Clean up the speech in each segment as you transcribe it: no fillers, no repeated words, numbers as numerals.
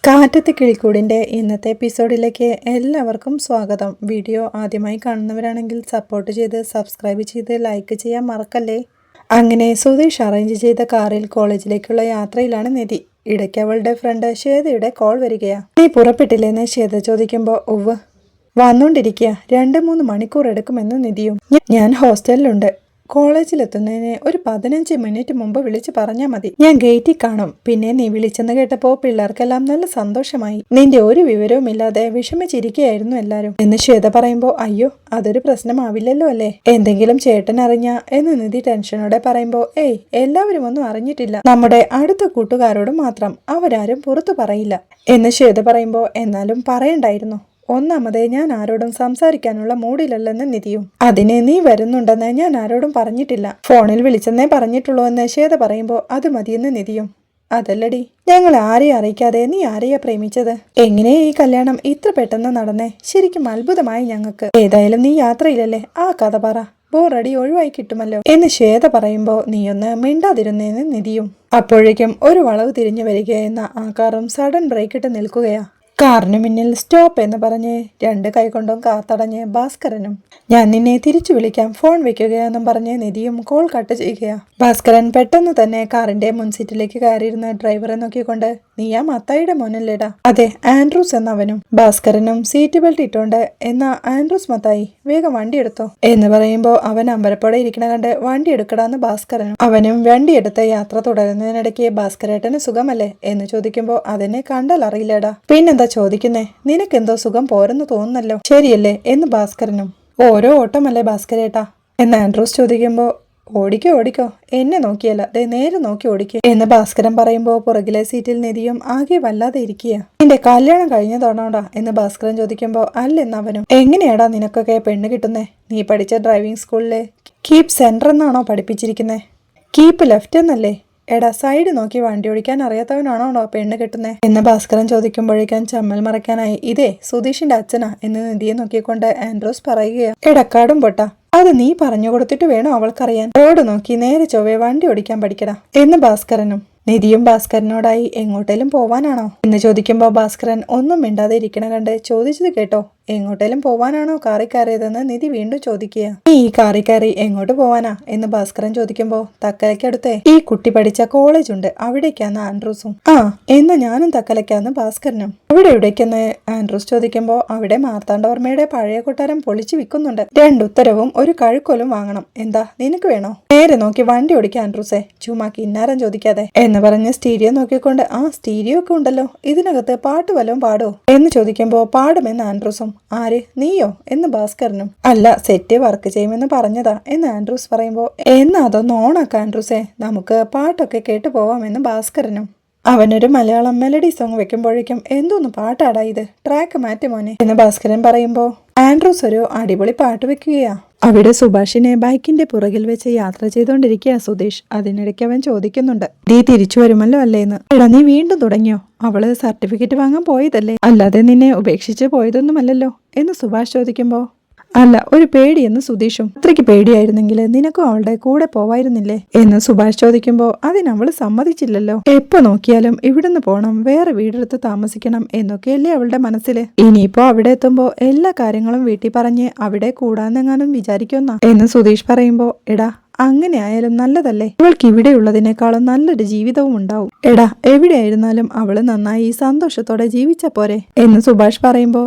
കാറ്റത്ത് കിളിക്കൂടിൻ്റെ ഇന്നത്തെ എപ്പിസോഡിലേക്ക് എല്ലാവർക്കും സ്വാഗതം. വീഡിയോ ആദ്യമായി കാണുന്നവരാണെങ്കിൽ സപ്പോർട്ട് ചെയ്ത് സബ്സ്ക്രൈബ് ചെയ്ത് ലൈക്ക് ചെയ്യാൻ മറക്കല്ലേ. അങ്ങനെ സുധീഷ് അറേഞ്ച് ചെയ്ത കാറിൽ കോളേജിലേക്കുള്ള യാത്രയിലാണ് നിധി. ഇടയ്ക്ക് അവളുടെ ഫ്രണ്ട് ശ്വേതയുടെ കോൾ വരികയാണ്. നീ പുറപ്പെട്ടില്ലെന്ന് ശ്വേത ചോദിക്കുമ്പോൾ ഉവ്വ് വന്നുകൊണ്ടിരിക്കുക, 2-3 മണിക്കൂർ എടുക്കുമെന്ന് നിധിയും. ഞാൻ ഹോസ്റ്റലിലുണ്ട്, കോളേജിലെത്തുന്നതിന് ഒരു 15 മിനിറ്റ് മുമ്പ് വിളിച്ച് പറഞ്ഞാൽ മതി, ഞാൻ ഗേറ്റിൽ കാണും. പിന്നെ നീ വിളിച്ചെന്ന് കേട്ടപ്പോൾ പിള്ളേർക്കെല്ലാം നല്ല സന്തോഷമായി. നിന്റെ ഒരു വിവരവും ഇല്ലാതെ വിഷമിച്ചിരിക്കുകയായിരുന്നു എല്ലാരും എന്ന് ശ്വേത പറയുമ്പോൾ അയ്യോ അതൊരു പ്രശ്നമാവില്ലല്ലോ അല്ലേ, എന്തെങ്കിലും ചേട്ടൻ അറിഞ്ഞ എന്ന് നിധി ടെൻഷനോടെ പറയുമ്പോൾ ഏയ് എല്ലാവരും ഒന്നും അറിഞ്ഞിട്ടില്ല, നമ്മുടെ അടുത്ത കൂട്ടുകാരോട് മാത്രം, അവരാരും പുറത്തു പറയില്ല എന്ന് ശ്വേത പറയുമ്പോൾ എന്നാലും പറയണ്ടായിരുന്നു, ഒന്നാമതേ ഞാൻ ആരോടും സംസാരിക്കാനുള്ള മൂഡിലല്ലെന്ന് നിധിയും, അതിനെ നീ വരുന്നുണ്ടെന്ന് ഞാൻ ആരോടും പറഞ്ഞിട്ടില്ല, ഫോണിൽ വിളിച്ചെന്നേ പറഞ്ഞിട്ടുള്ളൂ എന്ന് ശ്വേത പറയുമ്പോൾ അത് മതിയെന്ന് നിധിയും. അതല്ലടി, ഞങ്ങൾ ആരെയും അറിയിക്കാതെ നീ ആരെയാ പ്രേമിച്ചത്, എങ്ങനെ ഈ കല്യാണം ഇത്ര പെട്ടെന്ന് നടന്നേ, ശരിക്കും അത്ഭുതമായി ഞങ്ങൾക്ക്. ഏതായാലും നീ യാത്രയില്ലല്ലേ, ആ കഥ പറ, ബോറടി ഒഴിവായി കിട്ടുമല്ലോ എന്ന് ശ്വേത പറയുമ്പോൾ നീയൊന്ന് മിണ്ടാതിരുന്നേന്ന് നിധിയും. അപ്പോഴേക്കും ഒരു വളവ് തിരിഞ്ഞു വരികയെന്ന ആ കാറും സഡൻ ബ്രേക്ക് ഇട്ട് നിൽക്കുകയാ. കാറിന് മുന്നിൽ സ്റ്റോപ്പ് എന്ന് പറഞ്ഞ് 2 കൈകൊണ്ടും കാത്തടഞ്ഞ് ഭാസ്കരനും ഞാൻ നിന്നെ തിരിച്ചു വിളിക്കാം ഫോൺ വെക്കുകയാണെന്നും പറഞ്ഞ് നിധിയും കോൾ കട്ട് ചെയ്യുകയാ. ഭാസ്കരൻ പെട്ടെന്ന് തന്നെ കാറിന്റെ മുൻസീറ്റിലേക്ക് കയറിയിരുന്ന ഡ്രൈവറെ നോക്കിക്കൊണ്ട് നീയാ മത്തായിയുടെ മോനല്ലേടാ, അതെ ആൻഡ്രൂസ് എന്നവനും. ഭാസ്കരനും സീറ്റ് ബെൽറ്റ് ഇട്ടോണ്ട് എന്നാ ആൻഡ്രൂസ് മത്തായി വേഗം വണ്ടി എടുത്തോ എന്ന് പറയുമ്പോൾ അവൻ അമ്പരപ്പോടെ ഇരിക്കണ കണ്ട് വണ്ടി എടുക്കടാന്ന് ഭാസ്കരനും. അവനും വണ്ടി എടുത്ത് യാത്ര തുടരുന്നതിനിടയ്ക്ക് ഭാസ്കരേട്ടന് സുഖമല്ലേ എന്ന് ചോദിക്കുമ്പോൾ അതെന്നെ കണ്ടാൽ അറിയില്ലേടാ, പിന്നെന്താ ചോദിക്കുന്നേ, നിനക്കെന്തോ സുഖം പോരെന്ന് തോന്നുന്നല്ലോ, ശരിയല്ലേ എന്ന് ഭാസ്കരനും. ഓരോ ഓട്ടമല്ലേ ഭാസ്കരേട്ടാ എന്ന് ആൻഡ്രൂസ് ചോദിക്കുമ്പോൾ ഓടിക്കോ എന്നെ നോക്കിയല്ല, ദേ നേരെ നോക്കി ഓടിക്കുക എന്ന് ഭാസ്കരൻ പറയുമ്പോൾ പുറകിലെ സീറ്റിൽ നിധിയും ആകെ വല്ലാതെ ഇരിക്കുക. നിന്റെ കല്യാണം കഴിഞ്ഞതാണോടാ എന്ന് ഭാസ്കരൻ ചോദിക്കുമ്പോൾ അല്ലെന്നവനും. എങ്ങനെയാടാ നിനക്കൊക്കെ പെണ്ണ് കിട്ടുന്നേ, നീ പഠിച്ച ഡ്രൈവിംഗ് സ്കൂളിലെ കീപ് സെന്റർ എന്നാണോ പഠിപ്പിച്ചിരിക്കുന്നേ, കീപ്പ് ലെഫ്റ്റ് എന്നല്ലേ, എടാ സൈഡ് നോക്കി വണ്ടി ഓടിക്കാൻ അറിയാത്തവനാണോടോ പെണ്ണ് കിട്ടുന്നേ എന്ന് ഭാസ്കരൻ ചോദിക്കുമ്പോഴേക്കാൻ ചമ്മൽ മറയ്ക്കാനായി ഇതേ സുധീഷിന്റെ അച്ഛനാ എന്ന് നിധിയെ നോക്കിക്കൊണ്ട് ആൻഡ്രോസ് പറയുകയാ. എടക്കാടും പൊട്ടാ, അത് നീ പറഞ്ഞു കൊടുത്തിട്ട് വേണോ അവൾക്കറിയാൻ, റോഡ് നോക്കി നേരെ ചൊവ്വേ വണ്ടി ഓടിക്കാൻ പഠിക്കടാ എന്ന് ഭാസ്കരനും. നിധിയും ഭാസ്കരനോടായി എങ്ങോട്ടേലും പോവാനാണോ എന്ന് ചോദിക്കുമ്പോൾ ഭാസ്കരൻ ഒന്നും മിണ്ടാതെ ഇരിക്കണ കണ്ട് ചോദിച്ചത് കേട്ടോ, എങ്ങോട്ടേലും പോവാനാണോ കാറി കയറിയതെന്ന് നിധി വീണ്ടും ചോദിക്കുക. നീ ഈ കാറി കയറി എങ്ങോട്ട് പോവാനാ എന്ന് ഭാസ്കരൻ ചോദിക്കുമ്പോൾ തക്കലയ്ക്കടുത്തേ ഈ കുട്ടി പഠിച്ച കോളേജ് ഉണ്ട്, അവിടേക്കാന്ന് ആൻഡ്രൂസും. ആ എന്ന് ഞാനും തക്കലയ്ക്കാന്ന് ഭാസ്കരനും. അവിടെ എവിടേക്കെന്ന് ആൻഡ്രൂസ് ചോദിക്കുമ്പോൾ അവിടെ മാർത്താണ്ഡവർമ്മയുടെ പഴയ കൊട്ടാരം പൊളിച്ചു വിൽക്കുന്നുണ്ട്, 2 ഉത്തരവും ഒരു കഴുക്കോലും വാങ്ങണം, എന്താ നിനക്ക് വേണോ, നേരെ നോക്കി വണ്ടി ഓടിക്കുക ആൻഡ്രൂസേ, ചുമ്മാ കിന്നാരം ചോദിക്കാതെ എന്ന് പറഞ്ഞ് സ്റ്റീരിയോ നോക്കിക്കൊണ്ട് ആ സ്റ്റീരിയോ ഒക്കെ ഉണ്ടല്ലോ, ഇതിനകത്ത് പാട്ട് വല്ലതും പാടോ എന്ന് ചോദിക്കുമ്പോൾ പാടുമെന്ന് ആൻഡ്രൂസും. ആര്, നീയോ എന്ന് ഭാസ്കരനും. അല്ല സെറ്റ് വർക്ക് ചെയ്യുമെന്ന് പറഞ്ഞതാ എന്ന് ആൻഡ്രൂസ് പറയുമ്പോൾ എന്നാ അതൊന്ന് ഓണാക്ക ആൻഡ്രൂസേ, നമുക്ക് പാട്ടൊക്കെ കേട്ടു പോവാമെന്ന് ഭാസ്കരനും. അവനൊരു മലയാളം മെലഡി സോങ് വെക്കുമ്പോഴേക്കും എന്തോന്ന് പാട്ടാടാ ഇത്, ട്രാക്ക് മാറ്റി മോനെ എന്ന് ഭാസ്കരൻ പറയുമ്പോൾ ആൻഡ്രൂസ് ഒരു അടിപൊളി പാട്ട് വെക്കുകയാ. അവിടെ സുഭാഷിനെ ബൈക്കിന്റെ പുറകിൽ വെച്ച് യാത്ര ചെയ്തോണ്ടിരിക്കുക സുധീഷ്. അതിനിടയ്ക്ക് അവൻ ചോദിക്കുന്നുണ്ട് നീ തിരിച്ചു വരുമല്ലോ അല്ലേന്ന്. എടാ നീ വീണ്ടും തുടങ്ങിയോ, അവള് സർട്ടിഫിക്കറ്റ് വാങ്ങാൻ പോയതല്ലേ, അല്ലാതെ നിന്നെ ഉപേക്ഷിച്ച് പോയതൊന്നുമല്ലല്ലോ എന്ന് സുഭാഷ് ചോദിക്കുമ്പോ അല്ല ഒരു പേടിയെന്ന് സുധീഷും. അത്രയ്ക്ക് പേടിയായിരുന്നെങ്കിൽ നിനക്കും അവളുടെ കൂടെ പോവായിരുന്നില്ലേ എന്ന് സുഭാഷ് ചോദിക്കുമ്പോൾ അതിനവള് സമ്മതിച്ചില്ലല്ലോ. എപ്പോ നോക്കിയാലും ഇവിടുന്ന് പോണം, വേറെ വീടെടുത്ത് താമസിക്കണം എന്നൊക്കെയല്ലേ അവളുടെ മനസ്സില്. ഇനിയിപ്പോ അവിടെ എത്തുമ്പോ എല്ലാ കാര്യങ്ങളും വീട്ടിൽ പറഞ്ഞ് അവിടെ കൂടാന്നെങ്ങാനും വിചാരിക്കുന്ന എന്ന് സുധീഷ് പറയുമ്പോ എടാ അങ്ങനെ ആയാലും നല്ലതല്ലേ, ഇവൾക്ക് ഇവിടെയുള്ളതിനേക്കാളും നല്ലൊരു ജീവിതവും ഉണ്ടാവും. എടാ എവിടെയായിരുന്നാലും അവള് നന്നായി സന്തോഷത്തോടെ ജീവിച്ച പോരെ എന്ന് സുഭാഷ് പറയുമ്പോ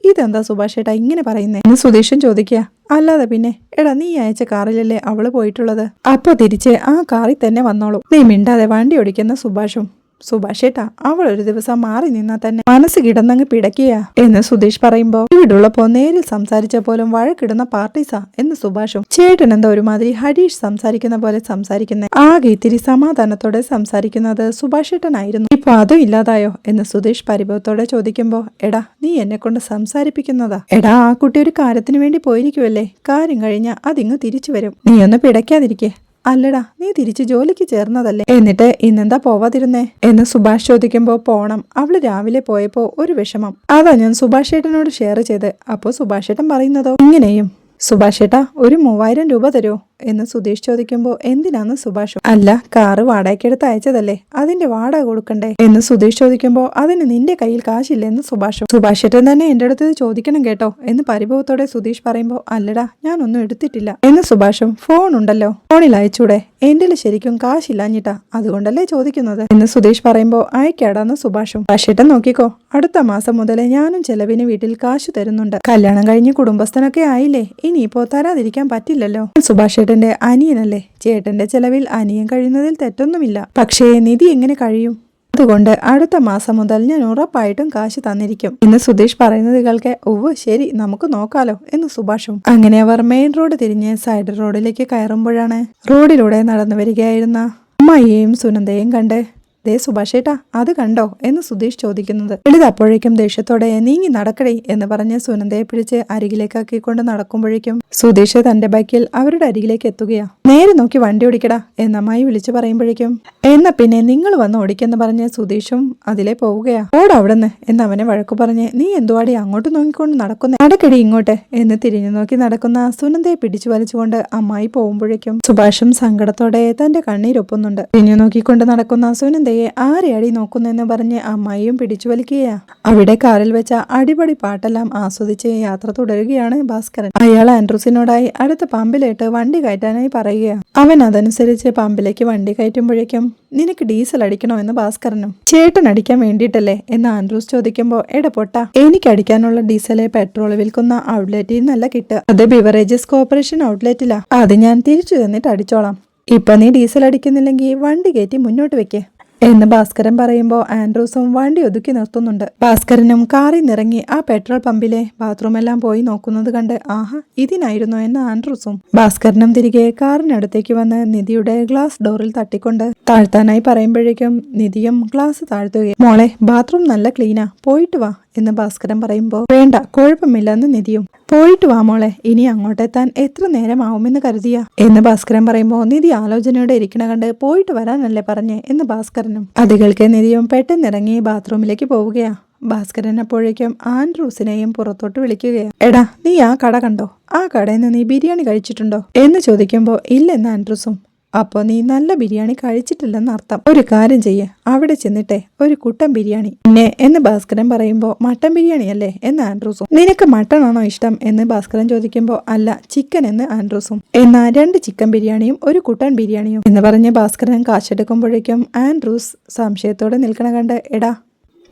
ഇതെന്താ സുഭാഷ് ഏട്ടാ ഇങ്ങനെ പറയുന്നേ എന്ന് സുധീഷും ചോദിക്കുക. അല്ലാതെ പിന്നെ എടാ നീ അയച്ച കാറിലല്ലേ അവള് പോയിട്ടുള്ളത്, അപ്പൊ തിരിച്ച് ആ കാറിൽ തന്നെ വന്നോളൂ, നീ മിണ്ടാതെ വണ്ടി ഓടിക്കുന്ന സുഭാഷും. സുഭാഷേട്ടാ അവൾ ഒരു ദിവസം മാറി നിന്നാ തന്നെ മനസ്സ് കിടന്നങ്ങ് പിടയ്ക്കുക എന്ന് സുധീഷ് പറയുമ്പോ ഇവിടുള്ളപ്പോ നേരിൽ സംസാരിച്ച പോലും വഴക്കിടുന്ന പാർട്ടീസാ എന്ന് സുഭാഷും. ചേട്ടൻ എന്താ ഒരുമാതിരി ഹരീഷ് സംസാരിക്കുന്ന പോലെ സംസാരിക്കുന്നേ, ആകെ ഇത്തിരി സമാധാനത്തോടെ സംസാരിക്കുന്നത് സുഭാഷേട്ടനായിരുന്നു, ഇപ്പൊ അതും ഇല്ലാതായോ എന്ന് സുധീഷ് പരിഭവത്തോടെ ചോദിക്കുമ്പോ എടാ നീ എന്നെ കൊണ്ട് സംസാരിപ്പിക്കുന്നതാ, എടാ ആ കുട്ടി ഒരു കാര്യത്തിന് വേണ്ടി പോയിരിക്കുവല്ലേ, കാര്യം കഴിഞ്ഞാ അതിങ്ങ് തിരിച്ചു വരും, നീ ഒന്ന് പിടയ്ക്കാതിരിക്കേ. അല്ലടാ നീ തിരിച്ചു ജോലിക്ക് ചേർന്നതല്ലേ, എന്നിട്ട് ഇന്നെന്താ പോവാതിരുന്നേ എന്ന് സുഭാഷ് ചോദിക്കുമ്പോൾ പോണം, അവള് രാവിലെ പോയപ്പോ ഒരു വിഷമം, അതാ ഞാൻ സുഭാഷ് ഏട്ടനോട് ഷെയർ ചെയ്ത്. അപ്പോ സുഭാഷ് ഏട്ടൻ പറയുന്നതോ ഇങ്ങനെയും സുഭാഷ് ഏട്ടാ, ഒരു 3000 രൂപ തരുമോ എന്ന് സുധീഷ് ചോദിക്കുമ്പോൾ എന്തിനാന്ന് സുഭാഷ്. അല്ല, കാറ് വാടകയ്ക്കെടുത്ത് അയച്ചതല്ലേ, അതിന്റെ വാടക കൊടുക്കണ്ടേ എന്ന് സുധീഷ് ചോദിക്കുമ്പോൾ അതിന് നിന്റെ കയ്യിൽ കാശില്ലെന്ന് സുഭാഷ്. സുഭാഷ് ഏട്ടൻ തന്നെ എന്റെ അടുത്ത് ചോദിക്കണം കേട്ടോ എന്ന് പരിഭവത്തോടെ സുധീഷ് പറയുമ്പോൾ അല്ലടാ, ഞാനൊന്നും എടുത്തിട്ടില്ല എന്ന് സുഭാഷും. ഫോൺ ഉണ്ടല്ലോ, ഫോണിൽ അയച്ചൂടെ, എന്റെ ശരിക്കും കാശില്ലാഞ്ഞിട്ടാ, അതുകൊണ്ടല്ലേ ചോദിക്കുന്നത് എന്ന് സുധീഷ് പറയുമ്പോൾ അയക്കാടാന്ന് സുഭാഷും. സുഭാഷേട്ടൻ നോക്കിക്കോ, അടുത്ത മാസം മുതലേ ഞാനും ചെലവിന് വീട്ടിൽ കാശ് തരുന്നുണ്ട്. കല്യാണം കഴിഞ്ഞ് കുടുംബസ്ഥനൊക്കെ ആയില്ലേ, ഇനിയിപ്പോ തരാതിരിക്കാൻ പറ്റില്ലല്ലോ. സുഭാഷ് ഏട്ടന്റെ അനിയനല്ലേ, ചേട്ടന്റെ ചെലവിൽ അനിയൻ കഴിയുന്നതിൽ തെറ്റൊന്നുമില്ല. പക്ഷേ നിധി എങ്ങനെ കഴിയും? അതുകൊണ്ട് അടുത്ത മാസം മുതൽ ഞാൻ ഉറപ്പായിട്ടും കാശ് തന്നിരിക്കും എന്ന് സുധീഷ് പറയുന്നത് കേൾക്കെ ഓവ് ശരി, നമുക്ക് നോക്കാലോ എന്ന് സുഭാഷും. അങ്ങനെ അവർ മെയിൻ റോഡ് തിരിഞ്ഞ് സൈഡ് റോഡിലേക്ക് കയറുമ്പോഴാണ് റോഡിലൂടെ നടന്നു വരികയായിരുന്ന അമ്മായിയെയും സുനന്ദയെയും കണ്ട് ദേ സുഭാഷ് ഏട്ടാ, അത് കണ്ടോ എന്ന് സുധീഷ് ചോദിക്കുന്നത്. ലളിത അപ്പോഴേക്കും ദേഷ്യത്തോടെ നീങ്ങി നടക്കടേ എന്ന് പറഞ്ഞ് സുനന്ദയെ പിടിച്ച് അരികിലേക്കാക്കിക്കൊണ്ട് നടക്കുമ്പോഴേക്കും സുധീഷ് തന്റെ ബൈക്കിൽ അവരുടെ അരികിലേക്ക് എത്തുകയാ. നേരെ നോക്കി വണ്ടി ഓടിക്കടാ എന്നമ്മായി വിളിച്ചു പറയുമ്പോഴേക്കും എന്നാ പിന്നെ നിങ്ങൾ വന്ന് ഓടിക്കെന്ന് പറഞ്ഞ് സുധീഷും അതിലേ പോവുകയാ. ഓടവിടെന്ന് എന്ന് അവനെ വഴക്കു പറഞ്ഞ് നീ എന്തുവാടി അങ്ങോട്ട് നോക്കിക്കൊണ്ട് നടക്കുന്നേ, നടക്കടി ഇങ്ങോട്ട് എന്ന് തിരിഞ്ഞു നോക്കി നടക്കുന്ന സുനന്ദയെ പിടിച്ചു വലിച്ചുകൊണ്ട് അമ്മായി പോകുമ്പോഴേക്കും സുഭാഷും സങ്കടത്തോടെ തന്റെ കണ്ണീരൊപ്പുന്നുണ്ട്. തിരിഞ്ഞു നോക്കിക്കൊണ്ട് നടക്കുന്ന സുനന്ദയെ ആരെയടി നോക്കുന്നെന്ന് പറഞ്ഞ് അമ്മായിയും പിടിച്ചു വലിക്കുകയാ. അവിടെ കാറിൽ വെച്ച അടിപൊളി പാട്ടെല്ലാം ആസ്വദിച്ച് യാത്ര തുടരുകയാണ് ഭാസ്കരൻ. അയാൾ ആൻഡ്രൂസിനോടായി അടുത്ത പമ്പിലേട്ട് വണ്ടി കയറ്റാനായി പറയുകയാണ്. അവൻ അതനുസരിച്ച് പമ്പിലേക്ക് വണ്ടി കയറ്റുമ്പോഴേക്കും നിനക്ക് ഡീസൽ അടിക്കണോ എന്ന് ഭാസ്കരനും. ചേട്ടൻ അടിക്കാൻ വേണ്ടിയിട്ടല്ലേ എന്ന് ആൻഡ്രൂസ് ചോദിക്കുമ്പോൾ എടപ്പൊട്ട, എനിക്ക് അടിക്കാനുള്ള ഡീസല് പെട്രോൾ വിൽക്കുന്ന ഔട്ട്ലെറ്റിൽ നിന്നല്ല കിട്ടുക, അത് ബിവറേജസ് കോർപ്പറേഷൻ ഔട്ട്ലെറ്റിലാ, അത് ഞാൻ തിരിച്ചു തന്നിട്ട് അടിച്ചോളാം. ഇപ്പൊ നീ ഡീസൽ അടിക്കുന്നില്ലെങ്കിൽ വണ്ടി കയറ്റി മുന്നോട്ട് വെക്കേ എന്ന് ഭാസ്കരൻ പറയുമ്പോൾ ആൻഡ്രൂസും വണ്ടി ഒതുക്കി നിർത്തുന്നുണ്ട്. ഭാസ്കരനും കാറിൽ നിറങ്ങി ആ പെട്രോൾ പമ്പിലെ ബാത്റൂമെല്ലാം പോയി നോക്കുന്നത് കണ്ട് ആഹാ, ഇതിനായിരുന്നോ എന്ന് ആൻഡ്രൂസും. ഭാസ്കരനും തിരികെ കാറിനടുത്തേക്ക് വന്ന് നിധിയുടെ ഗ്ലാസ് ഡോറിൽ തട്ടിക്കൊണ്ട് താഴ്ത്താനായി പറയുമ്പോഴേക്കും നിധിയും ഗ്ലാസ് താഴ്ത്തുകയും മോളെ, ബാത്റൂം നല്ല ക്ലീനാ, പോയിട്ട് വാ എന്ന് ഭാസ്കരൻ പറയുമ്പോൾ വേണ്ട, കുഴപ്പമില്ലെന്ന് നിധിയും. പോയിട്ട് വാ മോളെ, ഇനി അങ്ങോട്ടെത്താൻ എത്ര നേരമാവുമെന്ന് കരുതിയ എന്ന് ഭാസ്കരൻ പറയുമ്പോൾ നിധി ആലോചനയോടെ ഇരിക്കണ കണ്ട് പോയിട്ട് വരാനല്ലേ പറഞ്ഞേ എന്ന് ഭാസ്കരനും. അതികൾക്ക് നിധിയും പെട്ടെന്നിറങ്ങി ബാത്റൂമിലേക്ക് പോവുകയാ. ഭാസ്കരൻ അപ്പോഴേക്കും ആൻഡ്രൂസിനെയും പുറത്തോട്ട് വിളിക്കുകയാ. എടാ, നീ ആ കട കണ്ടോ, ആ കടയിൽ നിന്ന് നീ ബിരിയാണി കഴിച്ചിട്ടുണ്ടോ എന്ന് ചോദിക്കുമ്പോൾ ഇല്ലെന്ന് ആൻഡ്രൂസും. അപ്പോ നീ നല്ല ബിരിയാണി കഴിച്ചിട്ടില്ലെന്ന് അർത്ഥം. ഒരു കാര്യം ചെയ്യേ, അവിടെ ചെന്നിട്ടെ ഒരു കുട്ടൻ ബിരിയാണി പിന്നെ എന്ന് ഭാസ്കരൻ പറയുമ്പോൾ മട്ടൻ ബിരിയാണി അല്ലേ എന്ന് ആൻഡ്രൂസും. നിനക്ക് മട്ടൺ ആണോ ഇഷ്ടം എന്ന് ഭാസ്കരൻ ചോദിക്കുമ്പോൾ അല്ല, ചിക്കൻ എന്ന് ആൻഡ്രൂസും. എന്നാ 2 ചിക്കൻ ബിരിയാണിയും ഒരു കുട്ടൻ ബിരിയാണിയും എന്ന് പറഞ്ഞ് ഭാസ്കരൻ കാശെടുക്കുമ്പോഴേക്കും ആൻഡ്രൂസ് സംശയത്തോടെ നിൽക്കണ കണ്ട് എടാ,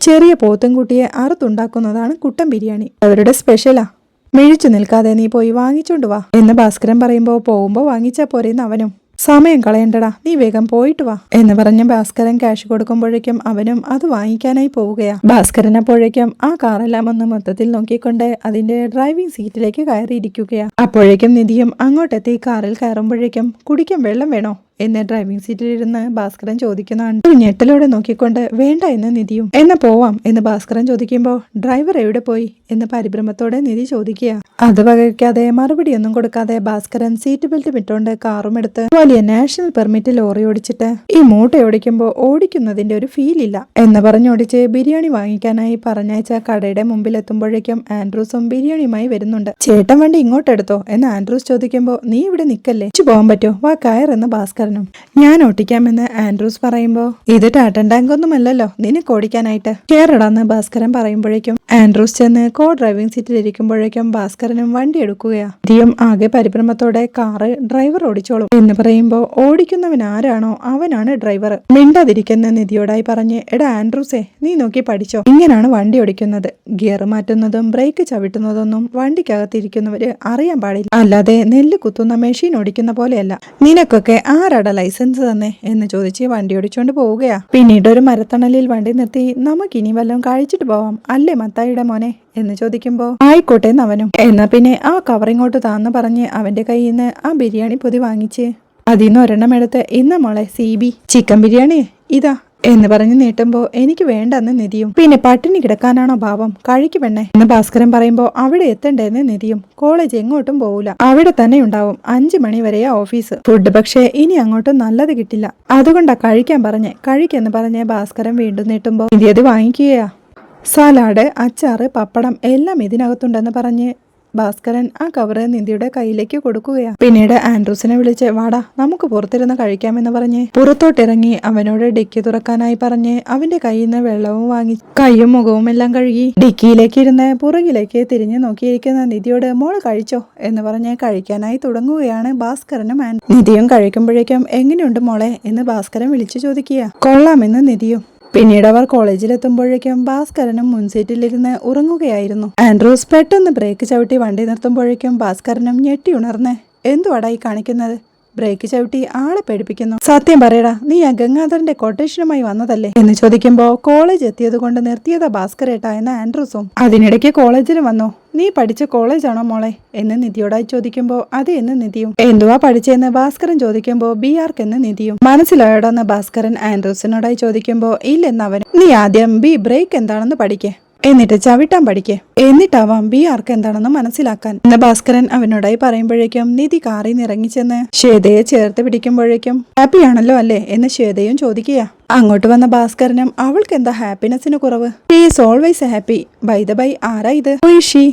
ചെറിയ പോത്തുംകുട്ടിയെ അറുത്തുണ്ടാക്കുന്നതാണ് കുട്ടൻ ബിരിയാണി, അവരുടെ സ്പെഷ്യലാ, മിഴിച്ചു നിൽക്കാതെ നീ പോയി വാങ്ങിച്ചോണ്ട് വാ എന്ന് ഭാസ്കരൻ പറയുമ്പോൾ പോകുമ്പോൾ വാങ്ങിച്ചാ പോരെന്ന് അവനും. സമയം കളയണ്ടടാ, നീ വേഗം പോയിട്ട് വാ എന്ന് പറഞ്ഞ് ഭാസ്കരൻ ക്യാഷ് കൊടുക്കുമ്പോഴേക്കും അവനും അത് വാങ്ങിക്കാനായി പോവുകയാ. ഭാസ്കരൻ അപ്പോഴേക്കും ആ കാറെല്ലാം ഒന്ന് മൊത്തത്തിൽ നോക്കിക്കൊണ്ട് അതിന്റെ ഡ്രൈവിംഗ് സീറ്റിലേക്ക് കയറിയിരിക്കുകയാ. അപ്പോഴേക്കും നിധിയും അങ്ങോട്ടെത്തി കാറിൽ കയറുമ്പോഴേക്കും കുടിക്കാൻ വെള്ളം വേണോ എന്ന് ഡ്രൈവിംഗ് സീറ്റിലിരുന്ന് ഭാസ്കരൻ ചോദിക്കുന്നതാണ്. ഒരു ഞെട്ടലോടെ നോക്കിക്കൊണ്ട് വേണ്ട എന്ന് നിധിയും. എന്നാ പോവാം എന്ന് ഭാസ്കരൻ ചോദിക്കുമ്പോൾ ഡ്രൈവർ എവിടെ പോയി എന്ന് പരിഭ്രമത്തോടെ നിധി ചോദിക്കുക. അത് വകയ്ക്കാതെ മറുപടിയൊന്നും കൊടുക്കാതെ ഭാസ്കരൻ സീറ്റ് ബെൽറ്റ് ഇട്ടുകൊണ്ട് കാറും എടുത്ത് വലിയ നാഷണൽ പെർമിറ്റ് ലോറി ഓടിച്ചിട്ട് ഈ മൂട്ട ഓടിക്കുമ്പോൾ ഓടിക്കുന്നതിന്റെ ഒരു ഫീൽ ഇല്ല എന്ന് പറഞ്ഞോടിച്ച് ബിരിയാണി വാങ്ങിക്കാനായി പറഞ്ഞയച്ച കടയുടെ മുമ്പിൽ എത്തുമ്പോഴേക്കും ആൻഡ്രൂസും ബിരിയാണിയുമായി വരുന്നുണ്ട്. ചേട്ടൻ വണ്ടി ഇങ്ങോട്ടെടുത്തോ എന്ന് ആൻഡ്രൂസ് ചോദിക്കുമ്പോൾ നീ ഇവിടെ നിൽക്കല്ലേ, പോകാൻ പറ്റോ, വാ കയറെന്ന് ഭാസ്കരൻ. ഞാൻ ഓട്ടിക്കാമെന്ന് ആൻഡ്രൂസ് പറയുമ്പോ ഇത് ടാറ്റൻ ടാങ്ക് ഒന്നുമല്ലല്ലോ നിനക്ക് ഓടിക്കാനായിട്ട്, കേറടാന്ന് ഭാസ്കരൻ പറയുമ്പോഴേക്കും ആൻഡ്രൂസ് ചെന്ന് കോ ഡ്രൈവിംഗ് സീറ്റിൽ ഇരിക്കുമ്പോഴേക്കും ഭാസ്കരനും വണ്ടി എടുക്കുകയാ. ദിയം ആകെ പരിഭ്രമത്തോടെ കാറ് ഡ്രൈവർ ഓടിച്ചോളും എന്ന് പറയുമ്പോ ഓടിക്കുന്നവൻ ആരാണോ അവനാണ് ഡ്രൈവർ, മിണ്ടാതിരിക്കുന്ന നിധിയോടായി പറഞ്ഞ് എടാ ആൻഡ്രൂസേ, നീ നോക്കി പഠിച്ചോ, ഇങ്ങനാണ് വണ്ടി ഓടിക്കുന്നത്, ഗിയർ മാറ്റുന്നതും ബ്രേക്ക് ചവിട്ടുന്നതൊന്നും വണ്ടിക്കകത്തിരിക്കുന്നവര് അറിയാൻ പാടില്ല, അല്ലാതെ നെല്ല് കുത്തുന്ന മെഷീൻ ഓടിക്കുന്ന പോലെയല്ല, നിനക്കൊക്കെ ആരാ ലൈസൻസ് തന്നെ എന്ന് ചോദിച്ച് വണ്ടി ഓടിച്ചോണ്ട് പോവുകയാ. പിന്നീട് ഒരു മരത്തണലിൽ വണ്ടി നിർത്തി നമുക്കിനി വല്ലതും കഴിച്ചിട്ട് പോവാം അല്ലേ മത്തായിയുടെ മോനെ എന്ന് ചോദിക്കുമ്പോ ആയിക്കോട്ടെ എന്നവനും. എന്നാ പിന്നെ ആ കവറിങ്ങോട്ട് താന്ന് പറഞ്ഞ് അവന്റെ കയ്യിൽ നിന്ന് ആ ബിരിയാണി പൊതി വാങ്ങിച്ച് അതിന്ന് ഒരെണ്ണം എടുത്ത് ഇന്ന മോളെ CB ചിക്കൻ ബിരിയാണി ഇതാ എന്ന് പറഞ്ഞ് നീട്ടുമ്പോ എനിക്ക് വേണ്ടെന്ന് നിധിയും. പിന്നെ പട്ടിണി കിടക്കാനാണോ ഭാവം, കഴിക്ക് പെണ്ണെ എന്ന് ഭാസ്കരൻ പറയുമ്പോ അവിടെ എത്തണ്ടേന്ന് നിധിയും. കോളേജ് എങ്ങോട്ടും പോവില്ല, അവിടെ തന്നെ ഉണ്ടാവും, 5 മണി വരെയാ ഓഫീസ്, ഫുഡ് പക്ഷേ ഇനി അങ്ങോട്ടും നല്ലത് കിട്ടില്ല, അതുകൊണ്ടാ കഴിക്കാൻ പറഞ്ഞേ, കഴിക്കെന്ന് പറഞ്ഞ് ഭാസ്കരൻ വീണ്ടും നീട്ടുമ്പോ നിധി അത് വാങ്ങിക്കുകയാ. സലാഡ്, അച്ചാറ്, പപ്പടം എല്ലാം ഇതിനകത്തുണ്ടെന്ന് പറഞ്ഞ് ഭാസ്കരൻ ആ കവറ് നിധിയുടെ കയ്യിലേക്ക് കൊടുക്കുകയാണ്. പിന്നീട് ആൻഡ്രൂസിനെ വിളിച്ച് വാടാ നമുക്ക് പുറത്തിരുന്ന് കഴിക്കാമെന്ന് പറഞ്ഞ് പുറത്തോട്ടിറങ്ങി അവനോട് ഡിക്കി തുറക്കാനായി പറഞ്ഞ് അവന്റെ കയ്യിൽ നിന്ന് വെള്ളവും വാങ്ങി കൈയും മുഖവും എല്ലാം കഴുകി ഡിക്കിയിലേക്ക് ഇരുന്ന് പുറകിലേക്ക് തിരിഞ്ഞു നോക്കിയിരിക്കുന്ന നിധിയോട് മോള് കഴിച്ചോ എന്ന് പറഞ്ഞ് കഴിക്കാനായി തുടങ്ങുകയാണ് ഭാസ്കരനും നിധിയും. കഴിക്കുമ്പോഴേക്കും എങ്ങനെയുണ്ട് മോളെ എന്ന് ഭാസ്കരൻ വിളിച്ചു ചോദിക്കുക. കൊള്ളാമെന്ന് നിധിയും. പിന്നീട് അവർ കോളേജിലെത്തുമ്പോഴേക്കും ഭാസ്കരനും മുൻസീറ്റിലിരുന്ന് ഉറങ്ങുകയായിരുന്നു. ആൻഡ്രൂസ് പെട്ടെന്ന് ബ്രേക്ക് ചവിട്ടി വണ്ടി നിർത്തുമ്പോഴേക്കും ഭാസ്കരനും ഞെട്ടി ഉണർന്ന് എന്തുവാടായി കാണിക്കുന്നത്? ബ്രേക്ക് ചവിട്ടി ആളെ പേടിപ്പിക്കുന്നു. സത്യം പറയടാ, നീ ആ ഗംഗാധരന്റെ കൊട്ടേഷനുമായി വന്നതല്ലേ എന്ന് ചോദിക്കുമ്പോ കോളേജ് എത്തിയത് കൊണ്ട് നിർത്തിയതാ ഭാസ്കരേട്ടാ എന്ന ആൻഡ്രൂസും. അതിനിടയ്ക്ക് കോളേജിൽ വന്നോ? നീ പഠിച്ച കോളേജാണോ മോളെ എന്ന് നിധിയോടായി ചോദിക്കുമ്പോ അതെ എന്ന് നിധിയും. എന്തുവാ പഠിച്ചെന്ന് ഭാസ്കരൻ ചോദിക്കുമ്പോ BArch എന്ന് നിധിയും. മനസ്സിലായോടെന്ന് ഭാസ്കരൻ ആൻഡ്രൂസിനോടായി ചോദിക്കുമ്പോ ഇല്ലെന്ന് അവൻ. നീ ആദ്യം ബ്രേക്ക് എന്താണെന്ന് പഠിക്കേ, എന്നിട്ട് ചവിട്ടാൻ പഠിക്കേ, എന്നിട്ടാവാം BArch എന്താണെന്ന് മനസ്സിലാക്കാൻ എന്ന് ഭാസ്കരൻ അവനോടായി പറയുമ്പോഴേക്കും നിധി കാറിൽ നിന്ന് ഇറങ്ങിച്ചെന്ന് ശ്വേതയെ ചേർത്ത് പിടിക്കുമ്പോഴേക്കും ഹാപ്പിയാണല്ലോ അല്ലേ എന്ന് ശ്വേതയും ചോദിക്കുക. അങ്ങോട്ട് വന്ന ഭാസ്കരനും അവൾക്ക് എന്താ ഹാപ്പിനെസ്സിന് കുറവ്? She is always happy. By the by ആരാ ഇത്? ഷീ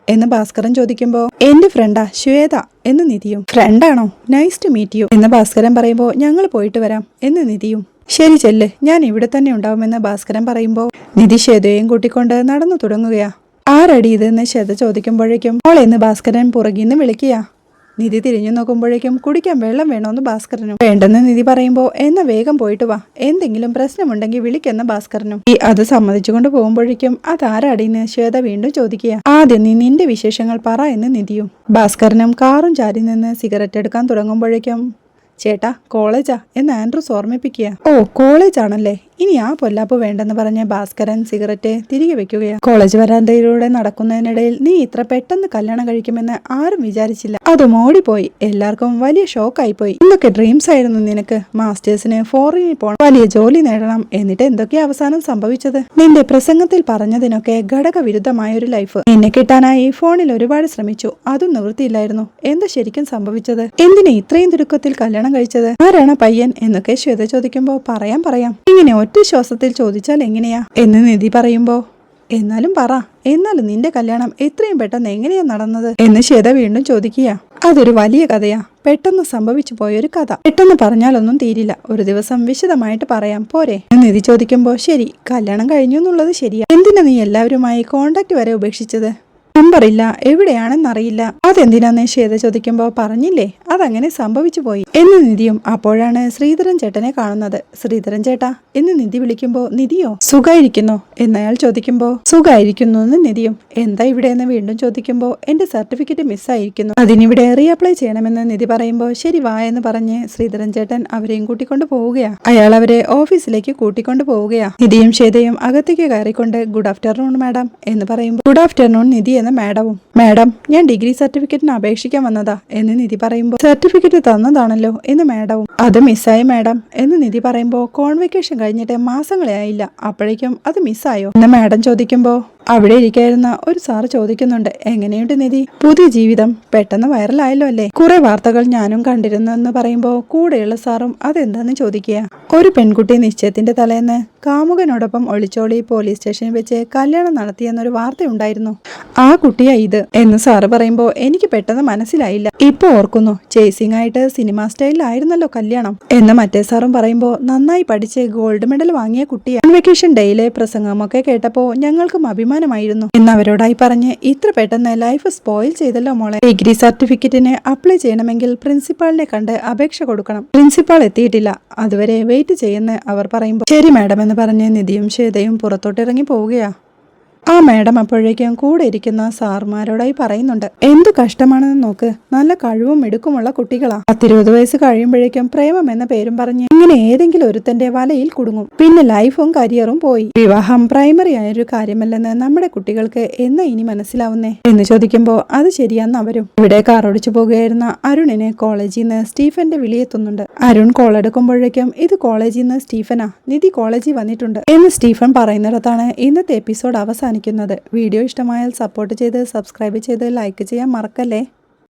എന്ന് ഭാസ്കരൻ ചോദിക്കുമ്പോ എന്റെ ഫ്രണ്ടാ ശ്വേത എന്ന് നിധിയും. ഫ്രണ്ടാണോ? നൈസ് ടു മീറ്റ് യു എന്ന് ഭാസ്കരൻ പറയുമ്പോ ഞങ്ങൾ പോയിട്ട് വരാം എന്ന് നിധിയും. ശരി ചെല്ല്, ഞാൻ ഇവിടെ തന്നെ ഉണ്ടാവുമെന്ന് ഭാസ്കരൻ പറയുമ്പോ നിധി ശ്വേതയെയും കൂട്ടിക്കൊണ്ട് നടന്നു തുടങ്ങുകയാ. ആരടി ഇതെന്ന് ശ്വേത ചോദിക്കുമ്പോഴേക്കും അവളെന്ന് ഭാസ്കരൻ പുറകിന്ന് വിളിക്കുക. നിധി തിരിഞ്ഞു നോക്കുമ്പോഴേക്കും കുടിക്കാൻ വെള്ളം വേണോന്ന് ഭാസ്കരനും. വേണ്ടെന്ന് നിധി പറയുമ്പോ എന്നാ വേഗം പോയിട്ട് വാ, എന്തെങ്കിലും പ്രശ്നമുണ്ടെങ്കിൽ വിളിക്കെന്ന ഭാസ്കരനും. അത് സമ്മതിച്ചുകൊണ്ട് പോകുമ്പോഴേക്കും അതാരാടിന്ന് ശ്വേത വീണ്ടും ചോദിക്കുക. ആദ്യം നീ നിന്റെ വിശേഷങ്ങൾ പറ എന്ന് നിധിയും. ഭാസ്കരനും കാറും ചാരി നിന്ന് സിഗരറ്റ് എടുക്കാൻ തുടങ്ങുമ്പോഴേക്കും ചേട്ടാ കോളേജാ എന്ന് ആൻഡ്രൂസ് ഓർമ്മിപ്പിക്കുക. ഓ കോളേജാണല്ലേ, ഇനി ആ പൊല്ലാപ്പ് വേണ്ടെന്ന് പറഞ്ഞ ഭാസ്കരൻ സിഗരറ്റ് തിരികെ വെക്കുകയാണ്. കോളേജ് വരാന്തയിലൂടെ നടക്കുന്നതിനിടയിൽ നീ ഇത്ര പെട്ടെന്ന് കല്യാണം കഴിക്കുമെന്ന് ആരും വിചാരിച്ചില്ല. അതും ഓടിപ്പോയി. എല്ലാവർക്കും വലിയ ഷോക്കായി പോയി. എന്തൊക്കെ ഡ്രീംസ് ആയിരുന്നു നിനക്ക്? മാസ്റ്റേഴ്സിന് ഫോറിനിൽ പോകണം, വലിയ ജോലി നേടണം, എന്നിട്ട് എന്തൊക്കെയാ അവസാനം സംഭവിച്ചത്? നിന്റെ പ്രസംഗത്തിൽ പറഞ്ഞതിനൊക്കെ ഘടകവിരുദ്ധമായ ഒരു ലൈഫ്. നിന്നെ കിട്ടാനായി ഫോണിൽ ഒരുപാട് ശ്രമിച്ചു, അതും നിവൃത്തിയില്ലായിരുന്നു. എന്താ ശരിക്കും സംഭവിച്ചത്? എന്തിനാ ഇത്രയും തിടുക്കത്തിൽ കല്യാണം കഴിച്ചത്? ആരാണ് പയ്യൻ എന്നൊക്കെ ശ്വേത ചോദിക്കുമ്പോ പറയാം ഇങ്ങനെ ഒറ്റ ശ്വാസത്തിൽ ചോദിച്ചാൽ എങ്ങനെയാ എന്ന് നിധി പറയുമ്പോ എന്നാലും പറ, എന്നാലും നിന്റെ കല്യാണം എത്രയും പെട്ടെന്ന് എങ്ങനെയാ നടന്നത് എന്ന് ശ്വേത വീണ്ടും ചോദിക്കുക. അതൊരു വലിയ കഥയാ, പെട്ടെന്ന് സംഭവിച്ചു പോയൊരു കഥ. പെട്ടെന്ന് പറഞ്ഞാലൊന്നും തീരില്ല, ഒരു ദിവസം വിശദമായിട്ട് പറയാം പോരെ എന്ന് നിധി ചോദിക്കുമ്പോ ശരി, കല്യാണം കഴിഞ്ഞു എന്നുള്ളത് ശരിയാ. എന്തിനാ നീ എല്ലാവരുമായി കോണ്ടാക്ട് വരെ ഉപേക്ഷിച്ചത്? നമ്പറില്ല, എവിടെയാണെന്നറിയില്ല. അതെന്തിനാന്ന് ശ്വേത ചോദിക്കുമ്പോ പറഞ്ഞില്ലേ അതങ്ങനെ സംഭവിച്ചു പോയി എന്ന് നിധിയും. അപ്പോഴാണ് ശ്രീധരൻ ചേട്ടനെ കാണുന്നത്. ശ്രീധരൻ ചേട്ടാ എന്ന് നിധി വിളിക്കുമ്പോ നിധിയോ സുഖായിരിക്കുന്നോ എന്നയാൾ ചോദിക്കുമ്പോ സുഖായിരിക്കുന്നു എന്ന് നിധിയും. എന്താ ഇവിടെ എന്ന് വീണ്ടും ചോദിക്കുമ്പോ എന്റെ സർട്ടിഫിക്കറ്റ് മിസ്സായിരിക്കുന്നു, അതിനിവിടെ റീഅപ്ലൈ ചെയ്യണമെന്ന് നിധി പറയുമ്പോ ശരി വാ എന്ന് പറഞ്ഞ് ശ്രീധരൻ ചേട്ടൻ അവരെയും കൂട്ടിക്കൊണ്ട് പോവുകയാ. അയാൾ അവരെ ഓഫീസിലേക്ക് കൂട്ടിക്കൊണ്ട് പോവുകയാ. നിധിയും ശ്വേതയും അകത്തേക്ക് കയറിക്കൊണ്ട് ഗുഡ് ആഫ്റ്റർനൂൺ മാഡം എന്ന് പറയുമ്പോൾ ഗുഡ് ആഫ്റ്റർനൂൺ നിധി എന്ന മാഡവും. മാഡം ഞാൻ ഡിഗ്രി സർട്ടിഫിക്കറ്റിന് അപേക്ഷിക്കാൻ വന്നതാ എന്ന് നിധി പറയുമ്പോൾ സർട്ടിഫിക്കറ്റ് തന്നതാണല്ലോ എന്ന് മാഡവും. അത് മിസ്സായി മാഡം എന്ന് നിധി പറയുമ്പോൾ കോൺവെക്കേഷൻ കഴിഞ്ഞിട്ട് മാസങ്ങളെ ആയില്ല, അപ്പോഴേക്കും അത് മിസ്സായോ എന്ന് മാഡം ചോദിക്കുമ്പോ അവിടെ ഇരിക്കായിരുന്ന ഒരു സാറ് ചോദിക്കുന്നുണ്ട് എങ്ങനെയുണ്ട് നിധി പുതിയ ജീവിതം? പെട്ടെന്ന് വൈറലായല്ലോ അല്ലേ? കുറെ വാർത്തകൾ ഞാനും കണ്ടിരുന്നു എന്ന് പറയുമ്പോ കൂടെയുള്ള സാറും അതെന്താന്ന് ചോദിക്കുക. ഒരു പെൺകുട്ടി നിശ്ചയത്തിന്റെ തലേന്ന് കാമുകനോടൊപ്പം ഒളിച്ചോളി പോലീസ് സ്റ്റേഷനിൽ വെച്ച് കല്യാണം നടത്തിയെന്നൊരു വാർത്തയുണ്ടായിരുന്നു, ആ കുട്ടിയാ ഇത് എന്ന് സാറ് പറയുമ്പോ എനിക്ക് പെട്ടെന്ന് മനസ്സിലായില്ല. ഇപ്പൊ ഓർക്കുന്നു, ചേസിംഗ് ആയിട്ട് സിനിമ സ്റ്റൈലിലായിരുന്നല്ലോ കല്യാണം എന്ന് മറ്റേ സാറും പറയുമ്പോ നന്നായി പഠിച്ച് ഗോൾഡ് മെഡൽ വാങ്ങിയ കുട്ടിയാണ്. വെക്കേഷൻ ഡേയിലെ പ്രസംഗമൊക്കെ കേട്ടപ്പോ ഞങ്ങൾക്കും അഭിമാനമായിരുന്നു എന്നവരോടായി പറഞ്ഞ് ഇത്ര പെട്ടെന്ന് ലൈഫ് സ്പോയിൽ ചെയ്തല്ലോ മോളെ. ഡിഗ്രി സർട്ടിഫിക്കറ്റിന് അപ്ലൈ ചെയ്യണമെങ്കിൽ പ്രിൻസിപ്പാളിനെ കണ്ട് അപേക്ഷ കൊടുക്കണം, പ്രിൻസിപ്പാൾ എത്തിയിട്ടില്ല, അതുവരെ വെയിറ്റ് ചെയ്യുന്ന അവർ പറയുമ്പോൾ ശരി മാഡം എന്ന് പറഞ്ഞ് നിധിയും ശ്വേതയും പുറത്തോട്ടിറങ്ങി പോവുകയാ. ആ മാഡം അപ്പോഴേക്കും കൂടെ ഇരിക്കുന്ന സാർമാരോടായി പറയുന്നുണ്ട് എന്തു കഷ്ടമാണെന്ന് നോക്ക്, നല്ല കഴിവും മിടുക്കുമുള്ള കുട്ടികളാ. 10-20 വയസ്സ് കഴിയുമ്പോഴേക്കും പ്രേമം എന്ന പേരും പറഞ്ഞ് ഇങ്ങനെ ഏതെങ്കിലും ഒരുത്തന്റെ വലയിൽ കുടുങ്ങും, പിന്നെ ലൈഫും കരിയറും പോയി. വിവാഹം പ്രൈമറി ആയൊരു കാര്യമല്ലെന്ന് നമ്മുടെ കുട്ടികൾക്ക് എന്നാ ഇനി മനസ്സിലാവുന്നേ എന്ന് ചോദിക്കുമ്പോ അത് ശരിയാന്ന് അവരും. ഇവിടെ കാറോടിച്ചു പോകുകയായിരുന്ന അരുണിന് കോളേജിൽ നിന്ന് സ്റ്റീഫന്റെ വിളിയെത്തുന്നുണ്ട്. അരുൺ കോൾ എടുക്കുമ്പോഴേക്കും ഇത് കോളേജിൽ നിന്ന് സ്റ്റീഫനാ, നിധി കോളേജിൽ വന്നിട്ടുണ്ട് എന്ന് സ്റ്റീഫൻ പറയുന്നിടത്താണ് ഇന്നത്തെ എപ്പിസോഡ് അവസാനിക്കുന്നത്. വീഡിയോ ഇഷ്ടമായാൽ സപ്പോർട്ട് ചെയ്ത് സബ്സ്ക്രൈബ് ചെയ്ത് ലൈക്ക് ചെയ്യാൻ മറക്കല്ലേ.